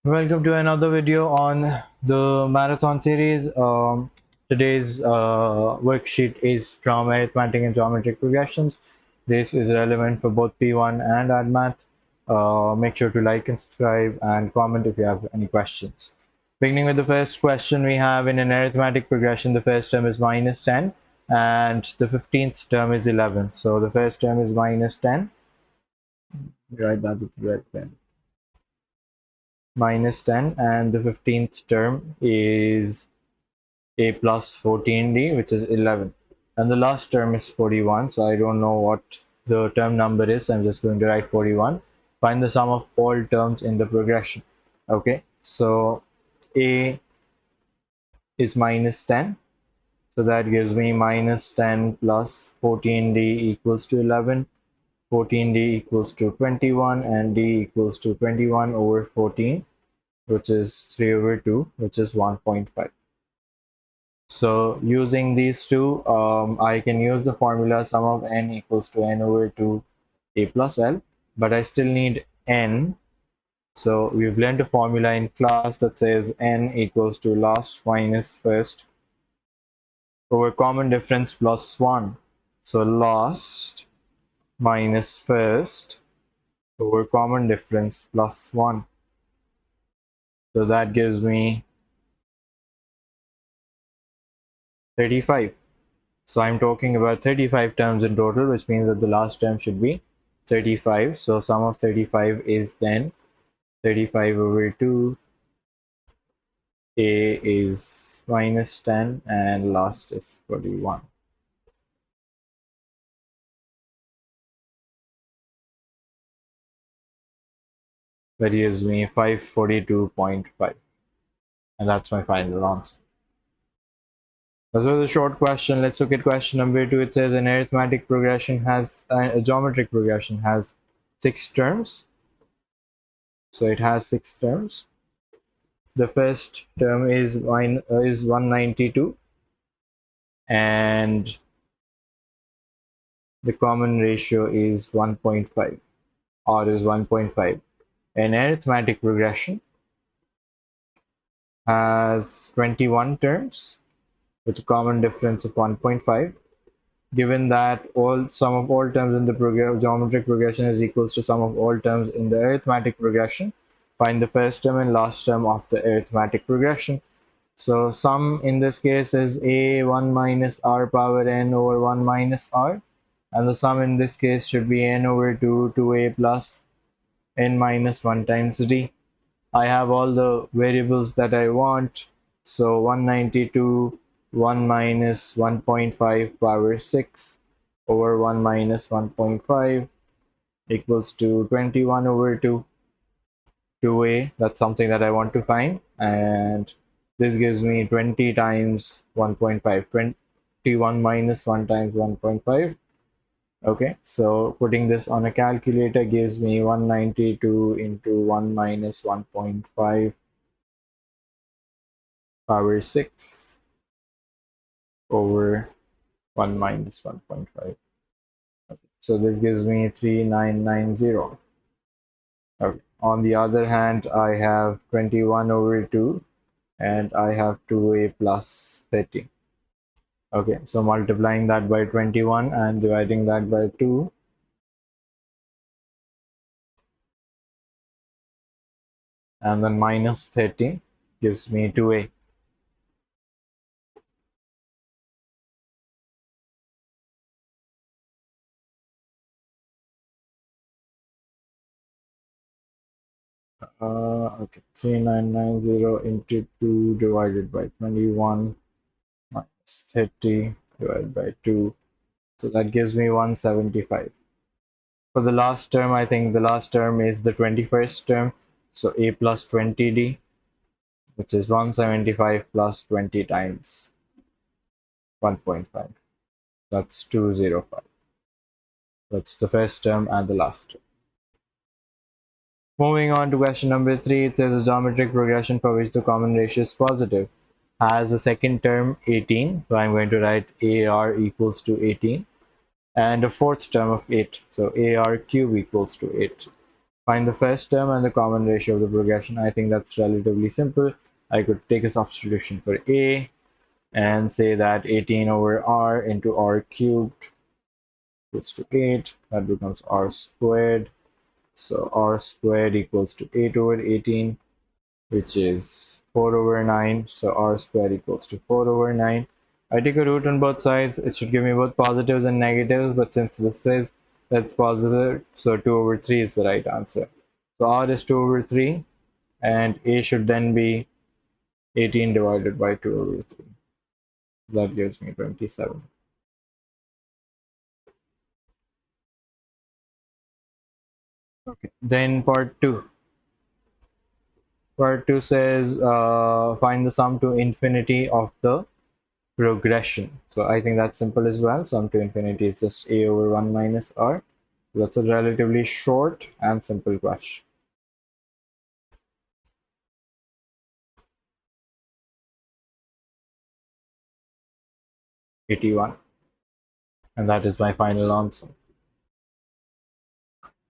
Welcome to another video on the marathon series. Today's worksheet is from arithmetic and geometric progressions. This is relevant for both P1 and AdMath. Make sure to like and subscribe and comment if you have any questions. Beginning with the first question, we have in an arithmetic progression, the first term is minus 10 and the 15th term is 11. So the first term is minus 10. Write that with red pen. Minus 10 and the 15th term is a plus 14d, which is 11, and the last term is 41. So I don't know what the term number is. I'm just going to write 41. Find the sum of all terms in the progression. Okay, so a is minus 10, so that gives me minus 10 plus 14d equals to 11. 14d equals to 21 and d equals to 21 over 14, which is 3 over 2, which is 1.5. So using these two, I can use the formula sum of n equals to n over 2 a plus l, but I still need n. So we've learned a formula in class that says n equals to last minus first over common difference plus 1. So last minus first over common difference plus 1. So that gives me 35. So I'm talking about 35 terms in total, which means that the last term should be 35. So sum of 35 is then 35 over 2. A is minus 10 and last is 41. That gives me 542.5. And that's my final answer. This was a short question. Let's look at question number 2. It says an arithmetic progression has a geometric progression has 6 terms. So it has 6 terms. The first term is 192 and the common ratio is 1.5. R is 1.5. An arithmetic progression has 21 terms with a common difference of 1.5. Given that all sum of all terms in the geometric progression is equals to sum of all terms in the arithmetic progression, find the first term and last term of the arithmetic progression. So sum in this case is a 1 minus r power n over 1 minus r, and the sum in this case should be n over 2 2a plus n minus 1 times d. I have all the variables that I want. So 192 1 minus 1.5 power 6 over 1 minus 1.5 equals to 21 over 2 2a. That's something that I want to find, and this gives me 20 times 1.5, 21 minus 1 times 1.5. Okay, so putting this on a calculator gives me 192 into 1 minus 1.5 power 6 over 1 minus 1.5. Okay, so this gives me 3990. Okay. On the other hand, I have 21 over 2 and I have 2a plus 30. Okay, so multiplying that by 21 and dividing that by 2, and then minus 30 gives me 2a. Okay, 3990 into 2 divided by 21 minus 30 divided by 2. So that gives me 175. For the last term, I think the last term is the 21st term. So a plus 20d, which is 175 plus 20 times 1.5. That's 205. That's the first term and the last term. Moving on to question number 3, it says a geometric progression for which the common ratio is positive has a second term 18. So I'm going to write AR equals to 18 and a fourth term of 8. So AR cube equals to 8. Find the first term and the common ratio of the progression. I think that's relatively simple. I could take a substitution for a and say that 18 over r into r cubed equals to 8. That becomes r squared. So r squared equals to 8 over 18, which is 4 over 9. So r squared equals to 4 over 9. I take a root on both sides. It should give me both positives and negatives, but since this says that's positive, so 2 over 3 is the right answer. So r is 2 over 3, and a should then be 18 divided by 2 over 3. That gives me 27. Okay. Then part 2. Part 2 says find the sum to infinity of the progression. So I think that's simple as well. Sum to infinity is just a over 1 minus r. That's a relatively short and simple question. 81. And that is my final answer.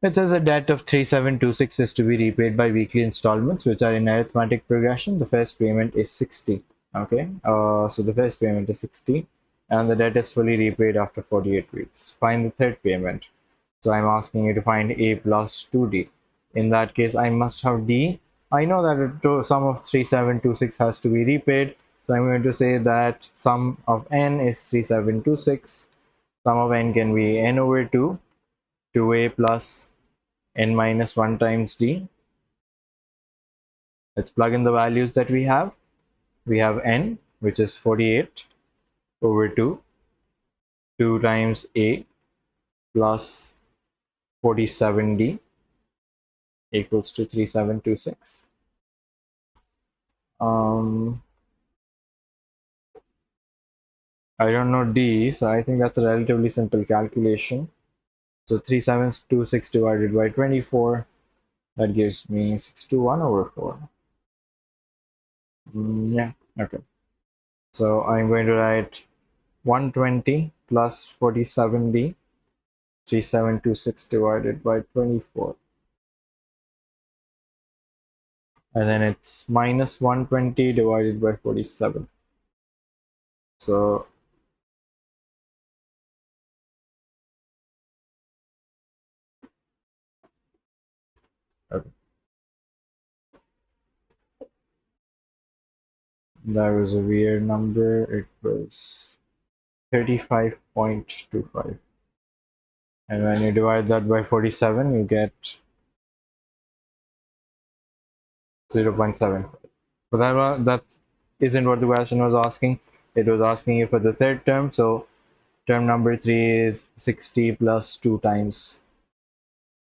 It says a debt of 3726 is to be repaid by weekly installments, which are in arithmetic progression. The first payment is 60. Okay, so the first payment is 60, and the debt is fully repaid after 48 weeks. Find the third payment. So I'm asking you to find a plus 2d. In that case, I must have d. I know that the sum of 3726 has to be repaid, so I'm going to say that sum of n is 3726. Sum of n can be n over 2, 2a plus n minus 1 times d. Let's plug in the values that we have. We have n, which is 48 over 2, 2 times a plus 47d equals to 3726. I don't know d, so I think that's a relatively simple calculation. So 3726 divided by 24, that gives me 621 over 4. Yeah, okay. So I'm going to write 120 plus 47d, 3726 divided by 24. And then it's minus 120 divided by 47. So okay, that was a weird number. It was 35.25. And when you divide that by 47, you get 0.7. But that isn't what the question was asking. It was asking you for the third term. So term number 3 is 60 plus 2 times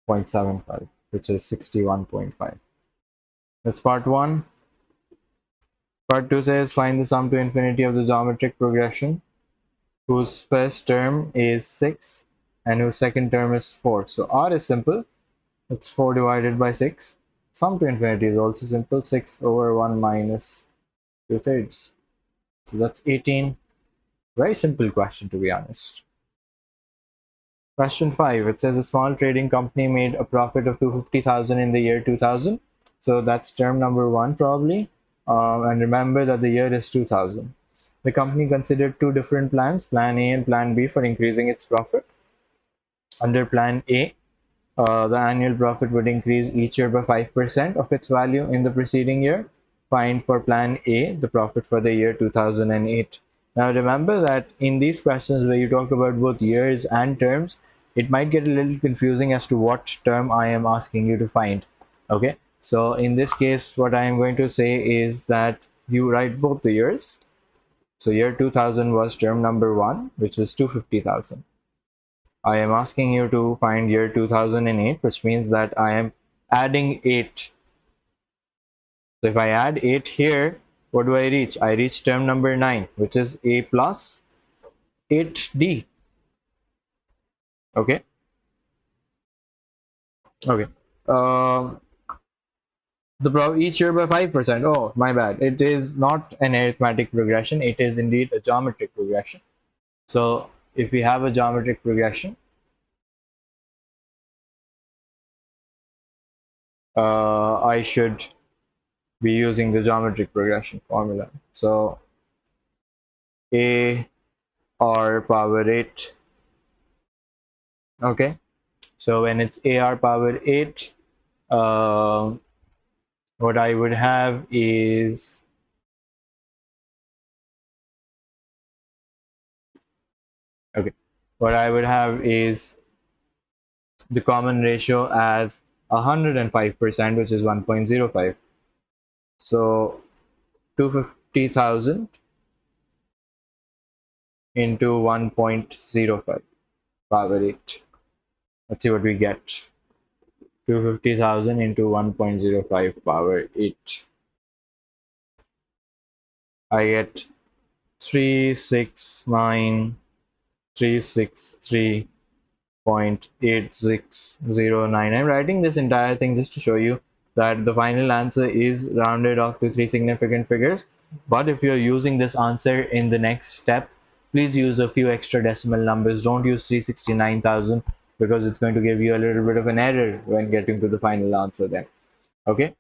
0.75, which is 61.5. That's part 1. Part 2 says find the sum to infinity of the geometric progression whose first term is 6 and whose second term is 4. So r is simple. It's 4 divided by 6. Sum to infinity is also simple. 6 over 1 minus 2/3. So that's 18. Very simple question, to be honest. Question 5. It says a small trading company made a profit of 250,000 in the year 2000. So that's term number 1 probably. And remember that the year is 2000. The company considered two different plans, Plan A and Plan B, for increasing its profit. Under Plan A, the annual profit would increase each year by 5% of its value in the preceding year. Find for Plan A the profit for the year 2008. Now remember that in these questions where you talk about both years and terms, it might get a little confusing as to what term I am asking you to find. Okay, so in this case, what I am going to say is that you write both the years. So year 2000 was term number 1, which was 250,000. I am asking you to find year 2008, which means that I am adding 8. So if I add 8 here, what do I reach? I reach term number 9, which is a plus 8d. Okay. Okay. Um, each year by 5%. Oh, my bad. It is not an arithmetic progression. It is indeed a geometric progression. So if we have a geometric progression, I should be using the geometric progression formula. So a r power 8. Okay, so when it's ar power 8, uh, what I would have is, okay, what I would have is the common ratio as 105%, which is 1.05. So 250,000 into 1.05 power 8. Let's see what we get. 250,000 into 1.05 power 8. I get 369,363.8609. I'm writing this entire thing just to show you that the final answer is rounded off to three significant figures. But if you're using this answer in the next step, please use a few extra decimal numbers. Don't use 369,000 because it's going to give you a little bit of an error when getting to the final answer then. Okay.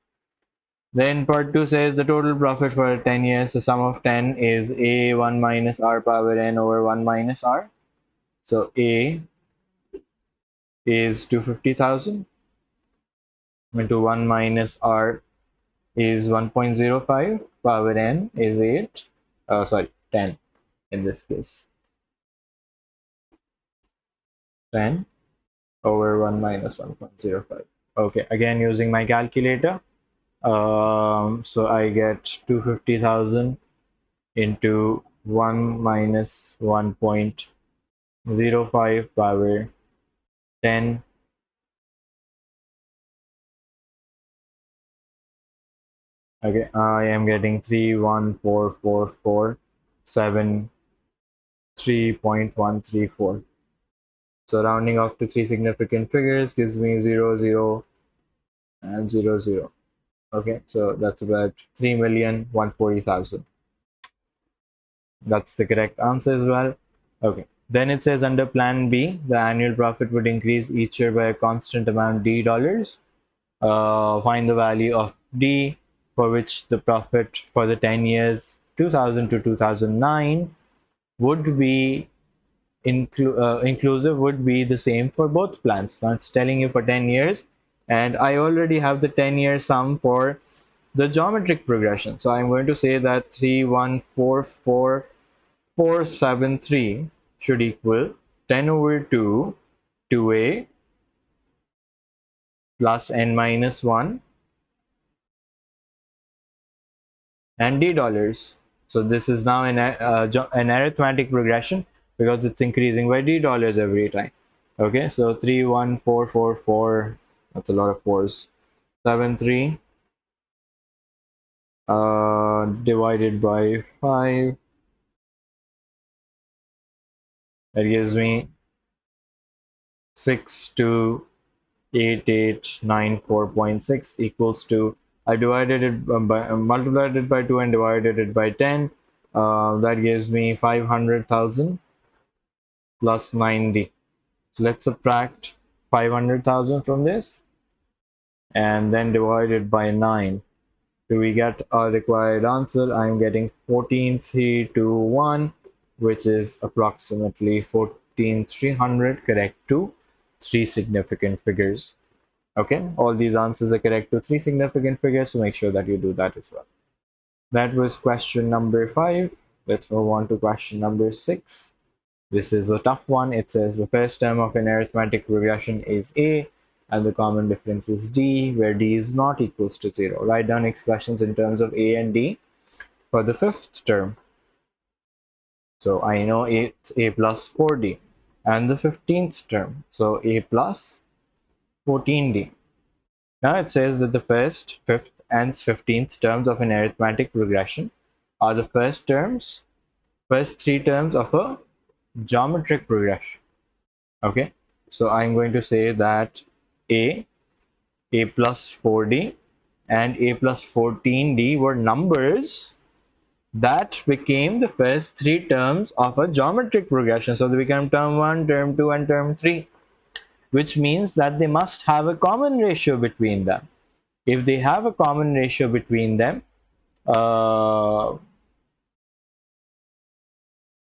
Then part 2 says the total profit for 10 years, the sum of 10 is a 1 minus r power n over 1 minus r. So a is 250,000 into 1 minus r is 1.05, power n is 8, sorry, 10 in this case, 10 over 1 minus 1.05. Okay, again using my calculator. So I get 250,000 into 1 minus 1.05 power 10. Okay, I am getting 314,447.3.134. So rounding off to three significant figures gives me 0, 0, and 0, 0. Okay, so that's about 3,140,000. That's the correct answer as well. Okay, then it says under plan B, the annual profit would increase each year by a constant amount D dollars. Find the value of D for which the profit for the 10 years 2000 to 2009 would be inclusive would be the same for both plans. Now it's telling you for 10 years, and I already have the 10-year sum for the geometric progression. So I'm going to say that 3144473 should equal 10 over 2 2a plus n minus 1 and d dollars. So this is now an arithmetic progression because it's increasing by d dollars every time. Okay, so 31444, that's a lot of fours. 73 divided by 5, that gives me 628894.6 equals to, I divided it by multiplied it by 2 and divided it by 10. That gives me 500,000 plus 90. So let's subtract 500,000 from this and then divide it by 9. Do we get our required answer? I'm getting 14321, which is approximately 14300, correct to three significant figures. Okay, all these answers are correct to three significant figures, so make sure that you do that as well. That was question number 5. Let's move on to question number 6. This is a tough one. It says the first term of an arithmetic progression is a, and the common difference is d, where d is not equals to 0. Write down expressions in terms of a and d for the fifth term. So I know it's a plus 4d, and the 15th term, so a plus 14d. Now it says that the first, fifth, and 15th terms of an arithmetic progression are the first three terms of a geometric progression. Okay, so I'm going to say that a plus 4d, and a plus 14d were numbers that became the first three terms of a geometric progression. So they become term 1, term 2, and term 3, which means that they must have a common ratio between them. If they have a common ratio between them, uh,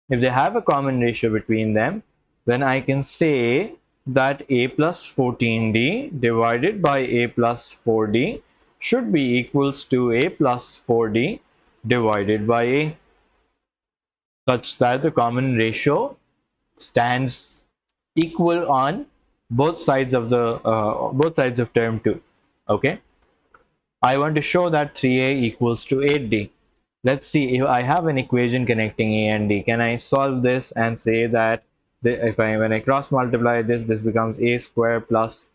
if they have a common ratio between them, then I can say that a plus 14d divided by a plus 4d should be equals to a plus 4d divided by a, such that the common ratio stands equal on both sides of term 2. Okay, I want to show that 3a equals to 8d. Let's see if I have an equation connecting a and d. Can I solve this and say that if I when I cross multiply this, this becomes a square plus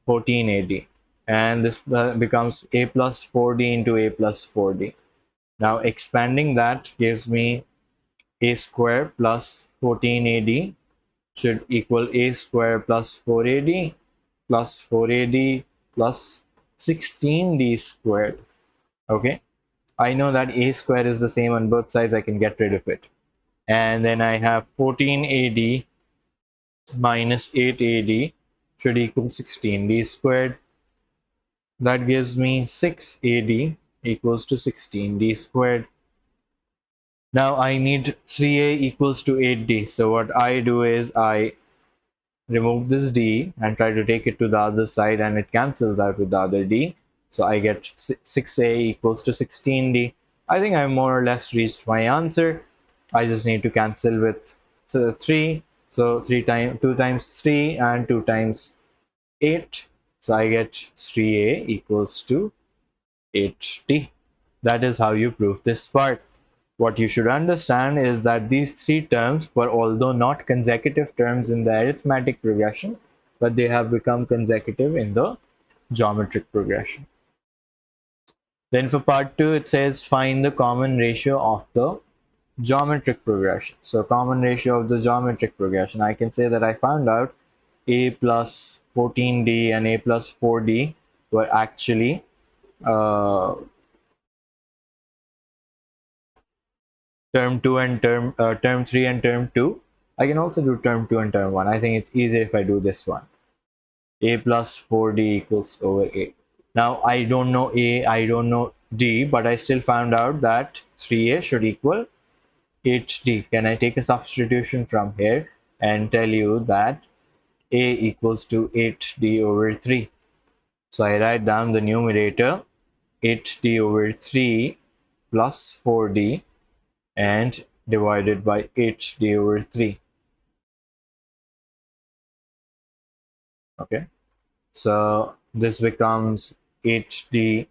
14ad, and this becomes a plus 4d into a plus 4d. Now expanding that gives me a square plus 14ad should equal a square plus 4ad plus 4ad plus 16d squared. Okay, I know that a square is the same on both sides, I can get rid of it. And then I have 14ad minus 8ad should equal 16d squared. That gives me 6ad equals to 16d squared. Now I need 3a equals to 8d. So what I do is I remove this d and try to take it to the other side, and it cancels out with the other d. So I get 6a equals to 16d. I think I've more or less reached my answer. I just need to cancel with 3. So 2 times 3 and 2 times 8. So I get 3a equals to 8d. That is how you prove this part. What you should understand is that these three terms were although not consecutive terms in the arithmetic progression, but they have become consecutive in the geometric progression. Then for part 2, it says find the common ratio of the geometric progression. So common ratio of the geometric progression, I can say that I found out a plus 14d and a plus 4d were actually term 2 and term 3 and term 2. I can also do term 2 and term 1. I think it's easier if I do this one. A plus 4d equals over a. Now I don't know a, I don't know d, but I still found out that 3a should equal 8d. Can I take a substitution from here and tell you that a equals to 8d over 3? So I write down the numerator 8d over 3 plus 4d and divided by 8d over 3. Okay, so this becomes 8d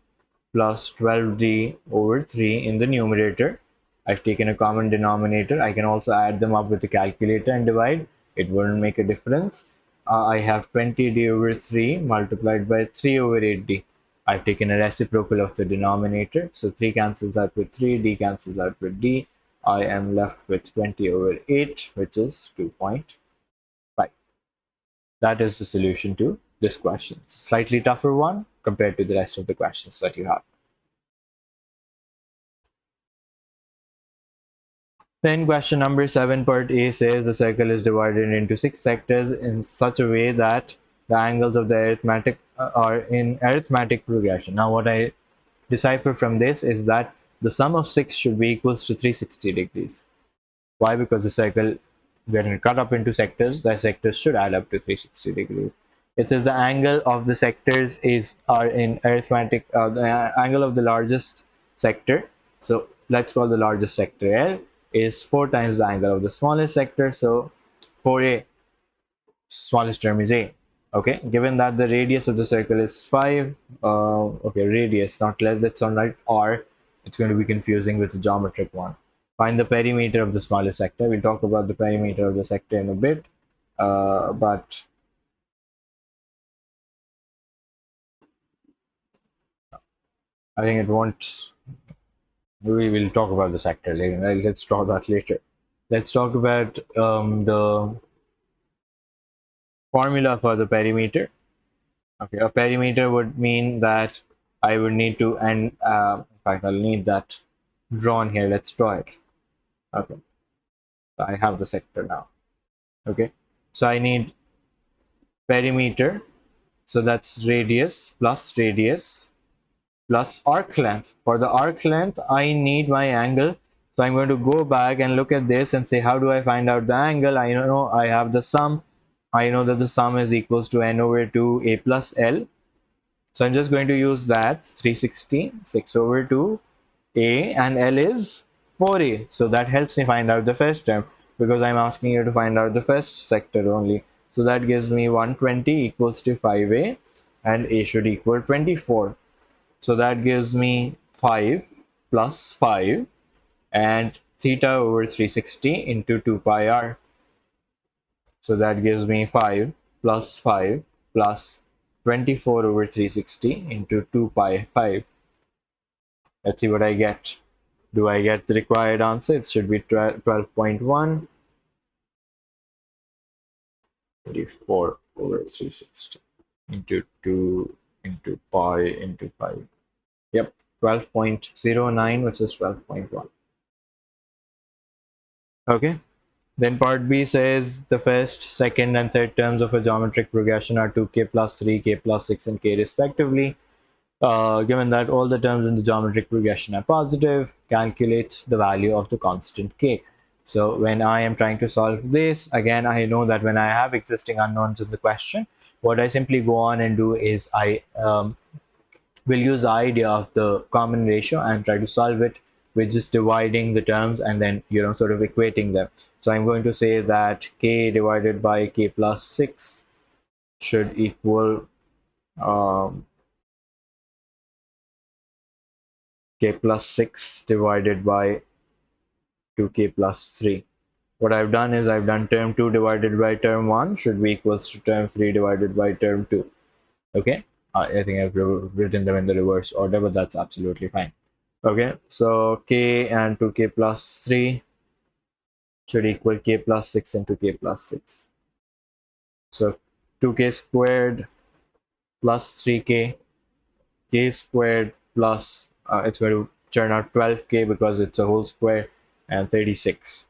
plus 12d over 3 in the numerator. I've taken a common denominator. I can also add them up with the calculator and divide. It wouldn't make a difference. I have 20d over 3 multiplied by 3 over 8d. I've taken a reciprocal of the denominator. So 3 cancels out with 3, d cancels out with d. I am left with 20 over 8, which is 2.5. That is the solution to this question. Slightly tougher one compared to the rest of the questions that you have. Then question number 7, part A says the circle is divided into 6 sectors in such a way that the angles of the arithmetic are in arithmetic progression. Now what I decipher from this is that the sum of 6 should be equals to 360 degrees. Why? Because the circle, when it cut up into sectors, the sectors should add up to 360 degrees. It says the angle of the sectors are in arithmetic, the angle of the largest sector. So let's call the largest sector L is 4 times the angle of the smallest sector. So 4a, smallest term is a. Okay, given that the radius of the circle is 5, okay, radius, not less, that's on right, r, it's going to be confusing with the geometric one. Find the perimeter of the smallest sector. We'll talk about the perimeter of the sector in a bit, but I think it won't, we will talk about the sector later. Let's talk that later. Let's talk about the formula for the perimeter. Okay, a perimeter would mean that I would need to, and in fact, I'll need that drawn here. Let's draw it. Okay, so I have the sector now. Okay, so I need perimeter. So that's radius plus radius plus arc length. For the arc length, I need my angle. So I'm going to go back and look at this and say, how do I find out the angle? I know I have the sum. I know that the sum is equals to n over 2a plus l. So I'm just going to use that 360, 6 over 2, a and l is 4a. So that helps me find out the first term because I'm asking you to find out the first sector only. So that gives me 120 equals to 5a and a should equal 24. So that gives me 5 plus 5 and theta over 360 into 2 pi r. So that gives me 5 plus 5 plus 24 over 360 into 2 pi 5. Let's see what I get. Do I get the required answer? It should be 12.1, 24 over 360 into 2 into pi into 5. Yep, 12.09, which is 12.1. Okay. Then part B says the first, second, and third terms of a geometric progression are 2k plus 3, k plus 6, and k respectively. Given that all the terms in the geometric progression are positive, calculate the value of the constant k. So when I am trying to solve this, again, I know that when I have existing unknowns in the question, what I simply go on and do is I will use the idea of the common ratio and try to solve it with just dividing the terms and then sort of equating them. So I'm going to say that k divided by k plus 6 should equal um, k plus 6 divided by 2k plus 3. What I've done is I've done term 2 divided by term 1 should be equals to term 3 divided by term 2. Okay, I think I've written them in the reverse order, but that's absolutely fine. Okay, so k and 2k plus 3 should equal k plus 6 into k plus 6. So 2k squared plus 3k, k squared plus, it's going to turn out 12k because it's a whole square, and 36.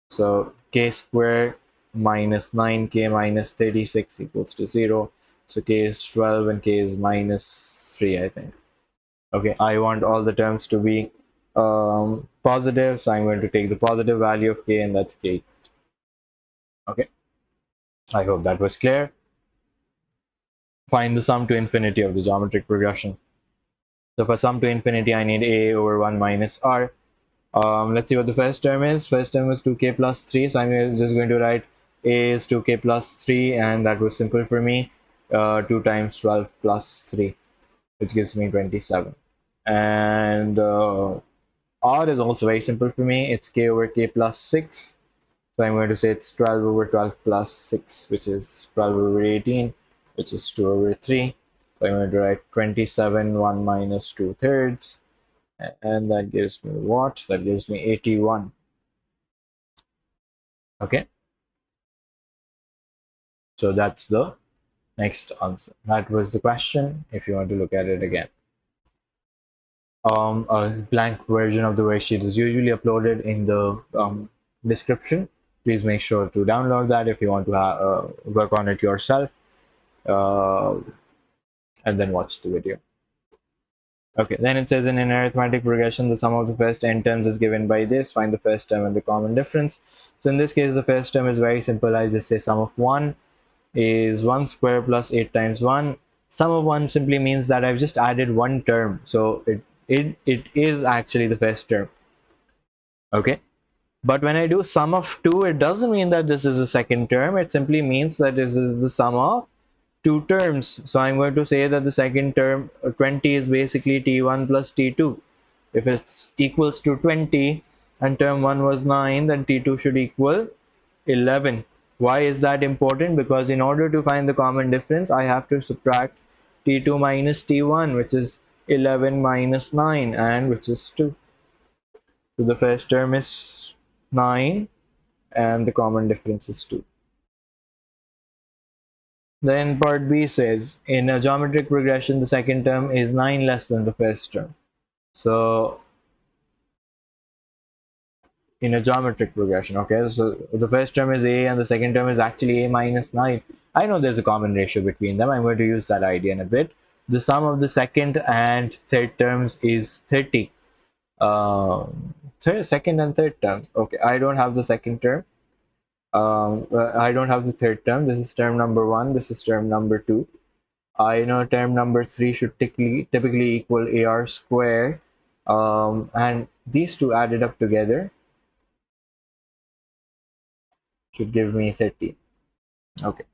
So k squared minus 9k minus 36 equals to 0. So k is 12 and k is minus 3, I think. Okay, I want all the terms to be positive, so I'm going to take the positive value of k, and that's k. Okay, I hope that was clear. Find the sum to infinity of the geometric progression. So for sum to infinity, I need a over 1 minus r. Let's see what the first term is. First term is 2k plus 3, so I'm just going to write a is 2k plus 3, and that was simple for me. 2 times 12 plus 3, which gives me 27. And r is also very simple for me. It's k over k plus 6. So I'm going to say it's 12 over 12 plus 6, which is 12 over 18, which is 2 over 3. So I'm going to write 27, 1 minus 2 thirds. And that gives me what? That gives me 81. Okay. So that's the next answer. That was the question, if you want to look at it again. A blank version of the worksheet is usually uploaded in the description. Please make sure to download that if you want to work on it yourself, uh, and then watch the video. Okay, then it says in an arithmetic progression, the sum of the first n terms is given by this. Find the first term and the common difference. So in this case, the first term is very simple. I just say sum of 1 is 1 square plus 8 times 1. Sum of 1 simply means that I've just added one term. So it is actually the first term. Okay. But when I do sum of 2, it doesn't mean that this is the second term. It simply means that this is the sum of two terms. So I'm going to say that the second term, 20, is basically t1 plus t2. If it's equals to 20 and term 1 was 9, then t2 should equal 11. Why is that important? Because in order to find the common difference, I have to subtract t2 minus t1, which is 11 minus 9, and which is 2. So the first term is 9 and the common difference is 2. Then part B says, in a geometric progression, the second term is 9 less than the first term. So in a geometric progression, okay, so the first term is a and the second term is actually a minus 9. I know there's a common ratio between them. I'm going to use that idea in a bit. the sum of the second and third terms is 30. Second and third terms. Okay, I don't have the second term. I don't have the third term. This is term number one. This is term number two. I know term number three should typically equal AR square. And these two added up together should give me 30. Okay.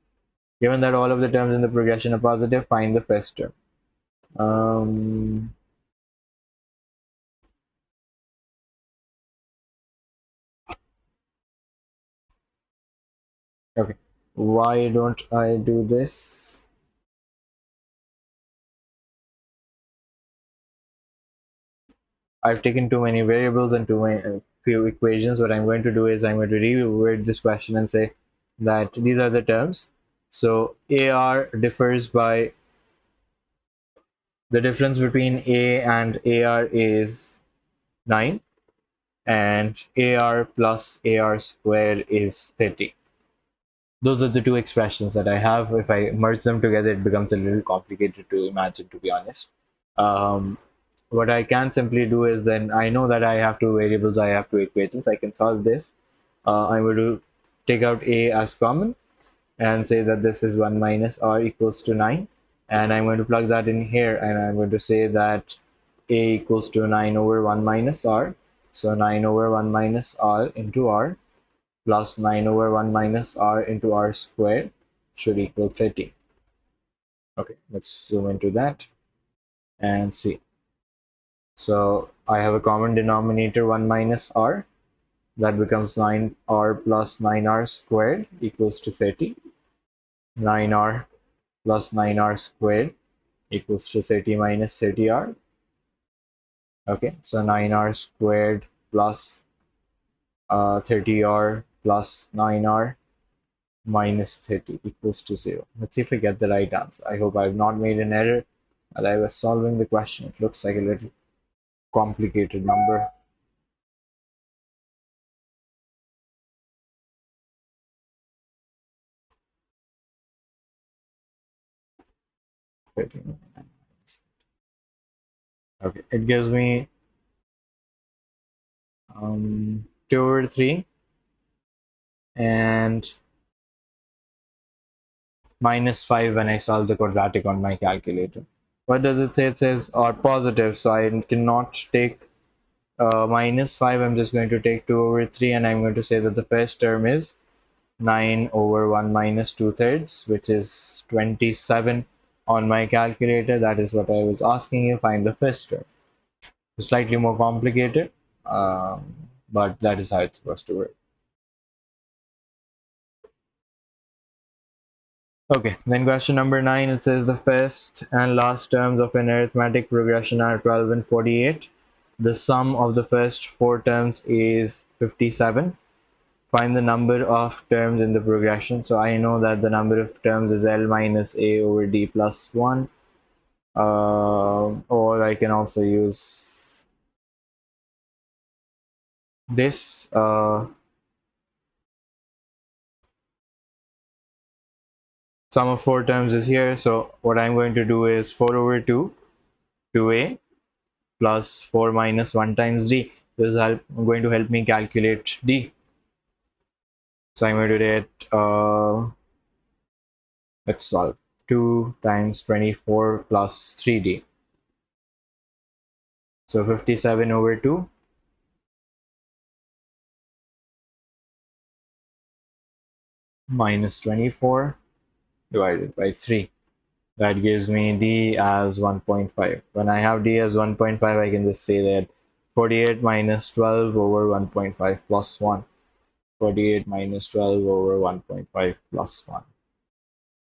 Given that all of the terms in the progression are positive, find the first term. Um, okay. Why don't I do this? I've taken too many variables and too many few equations. What I'm going to do is I'm going to reword this question and say that these are the terms. So AR differs by the difference between A and AR is 9, and AR plus AR squared is 30. Those are the two expressions that I have. If I merge them together, it becomes a little complicated to imagine, to be honest. Um, what I can simply do is then I know that I have two variables, I have two equations. I can solve this. I'm going to take out A as common and say that this is 1 minus R equals to 9. And I'm going to plug that in here, and I'm going to say that A equals to 9 over 1 minus R. So 9 over 1 minus R into R plus 9 over 1 minus R into R squared should equal 30. Okay, let's zoom into that and see. So I have a common denominator 1 minus R. That becomes 9R plus 9R squared equals to 30. 9R plus 9R squared equals to 30 minus 30R. Okay, so 9R squared plus 30R plus 9R minus 30 equals to 0. Let's see if we get the right answer. I hope I've not made an error while I was solving the question. It looks like a little complicated number. Okay, it gives me 2 over 3 and minus 5 when I solve the quadratic on my calculator. What does it say? It says or positive, so I cannot take minus 5. I'm just going to take 2 over 3, and I'm going to say that the first term is 9 over 1 minus 2/3, which is 27 on my calculator. That is what I was asking you. Find the first term. It's slightly more complicated, but that is how it's supposed to work. Okay, then question number 9, it says the first and last terms of an arithmetic progression are 12 and 48. The sum of the first four terms is 57. Find the number of terms in the progression. So I know that the number of terms is L minus A over D plus 1. Or I can also use this. Sum of four terms is here. So what I'm going to do is 4 over 2, 2A plus 4 minus 1 times D. This is going to help me calculate D. So I'm going to get, let's solve, 2 times 24 plus 3D. So 57 over 2 minus 24 divided by 3. That gives me D as 1.5. When I have D as 1.5, I can just say that 48 minus 12 over 1.5 plus 1. 48 minus 12 over 1.5 plus 1.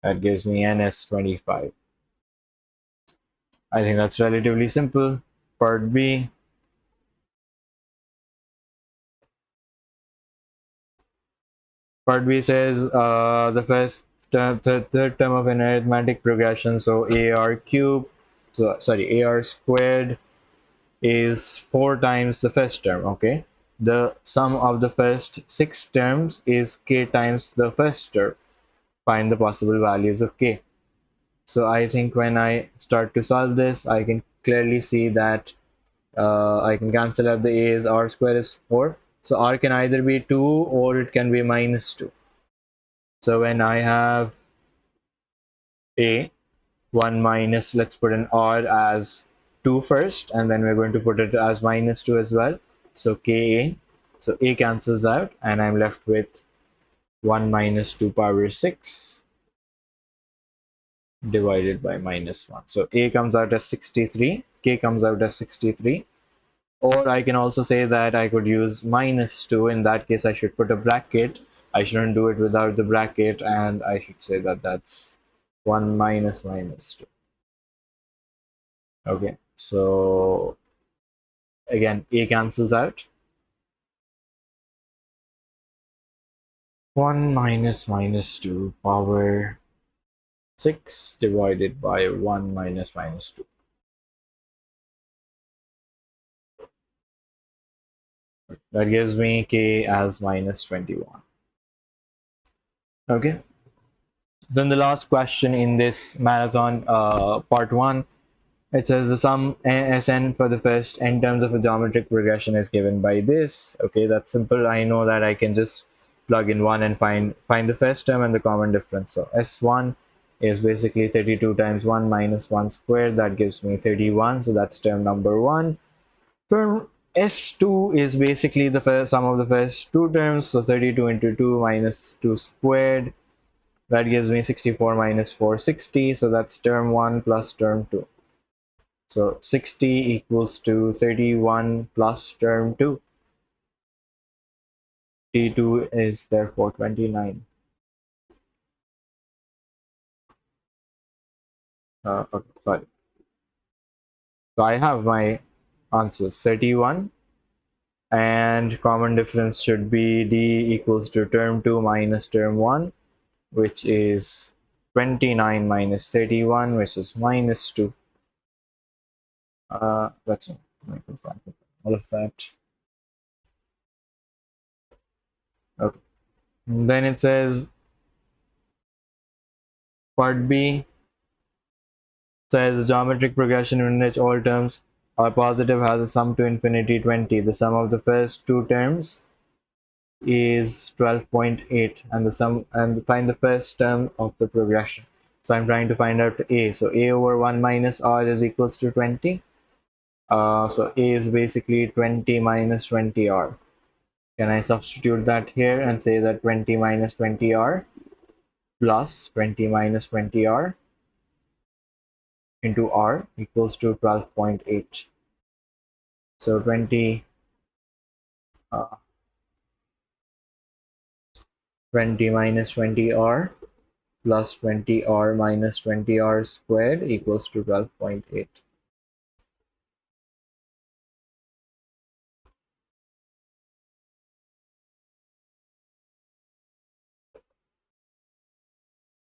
That gives me N as 25. I think that's relatively simple. Part B. Part B says the third term of an arithmetic progression. So AR cubed, so sorry, AR squared is 4 times the first term. Okay, the sum of the first 6 terms is k times the first term. Find the possible values of k. So I think when I start to solve this, I can clearly see that I can cancel out the a's. R square is 4. So r can either be 2 or it can be minus 2. So when I have a 1 minus, let's put an r as 2 first, and then we're going to put it as minus 2 as well. So ka. So a cancels out, and I'm left with 1 minus 2 power 6 divided by minus 1. So a comes out as 63, k comes out as 63. Or I can also say that I could use minus 2. In that case, I should put a bracket. I shouldn't do it without the bracket, and I should say that that's 1 minus minus 2. Okay, so again, a cancels out. 1 minus minus 2 power 6 divided by 1 minus minus 2. That gives me k as minus 21. Okay. Then the last question in this marathon, part 1, it says the sum Sn for the first n terms of a geometric progression is given by this. Okay, that's simple. I know that I can just plug in 1 and find the first term and the common difference. So S1 is basically 32 times 1 minus 1 squared. That gives me 31. So that's term number 1. Term S2 is basically the first sum of the first two terms. So 32 into 2 minus 2 squared. That gives me 64 minus 4, 60. So that's term 1 plus term 2. So 60 equals to 31 plus term 2. T2 is therefore 29. Okay, sorry. So I have my answers 31, and common difference should be D equals to term 2 minus term 1, which is 29 minus 31, which is minus 2. That's all of that. Okay. And then it says part B says geometric progression in which all terms are positive has a sum to infinity 20. The sum of the first two terms is 12.8, and the sum and find the first term of the progression. So I'm trying to find out a. So a over 1 minus r is equals to 20. So a is basically 20 minus 20r. Can I substitute that here and say that 20 minus 20r plus 20 minus 20r into r equals to 12.8. So 20 uh, 20 minus 20r plus 20r minus 20r squared equals to 12.8.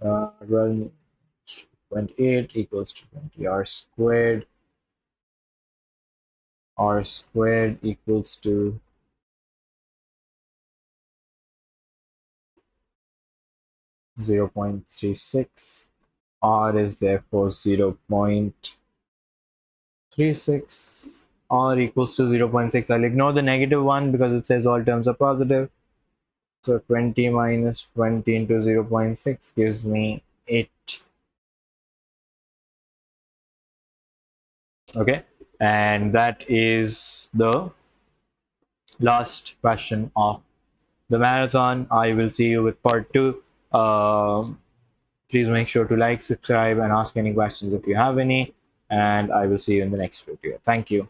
Uh, 12.8 equals to 20r squared. R squared equals to 0.36. R is therefore 0.36. R equals to 0.6. I'll ignore the negative one because it says all terms are positive. So 20 minus 20 into 0.6 gives me 8. Okay, and that is the last question of the marathon. I will see you with part 2. Please make sure to like, subscribe, and ask any questions if you have any, and I will see you in the next video. Thank you.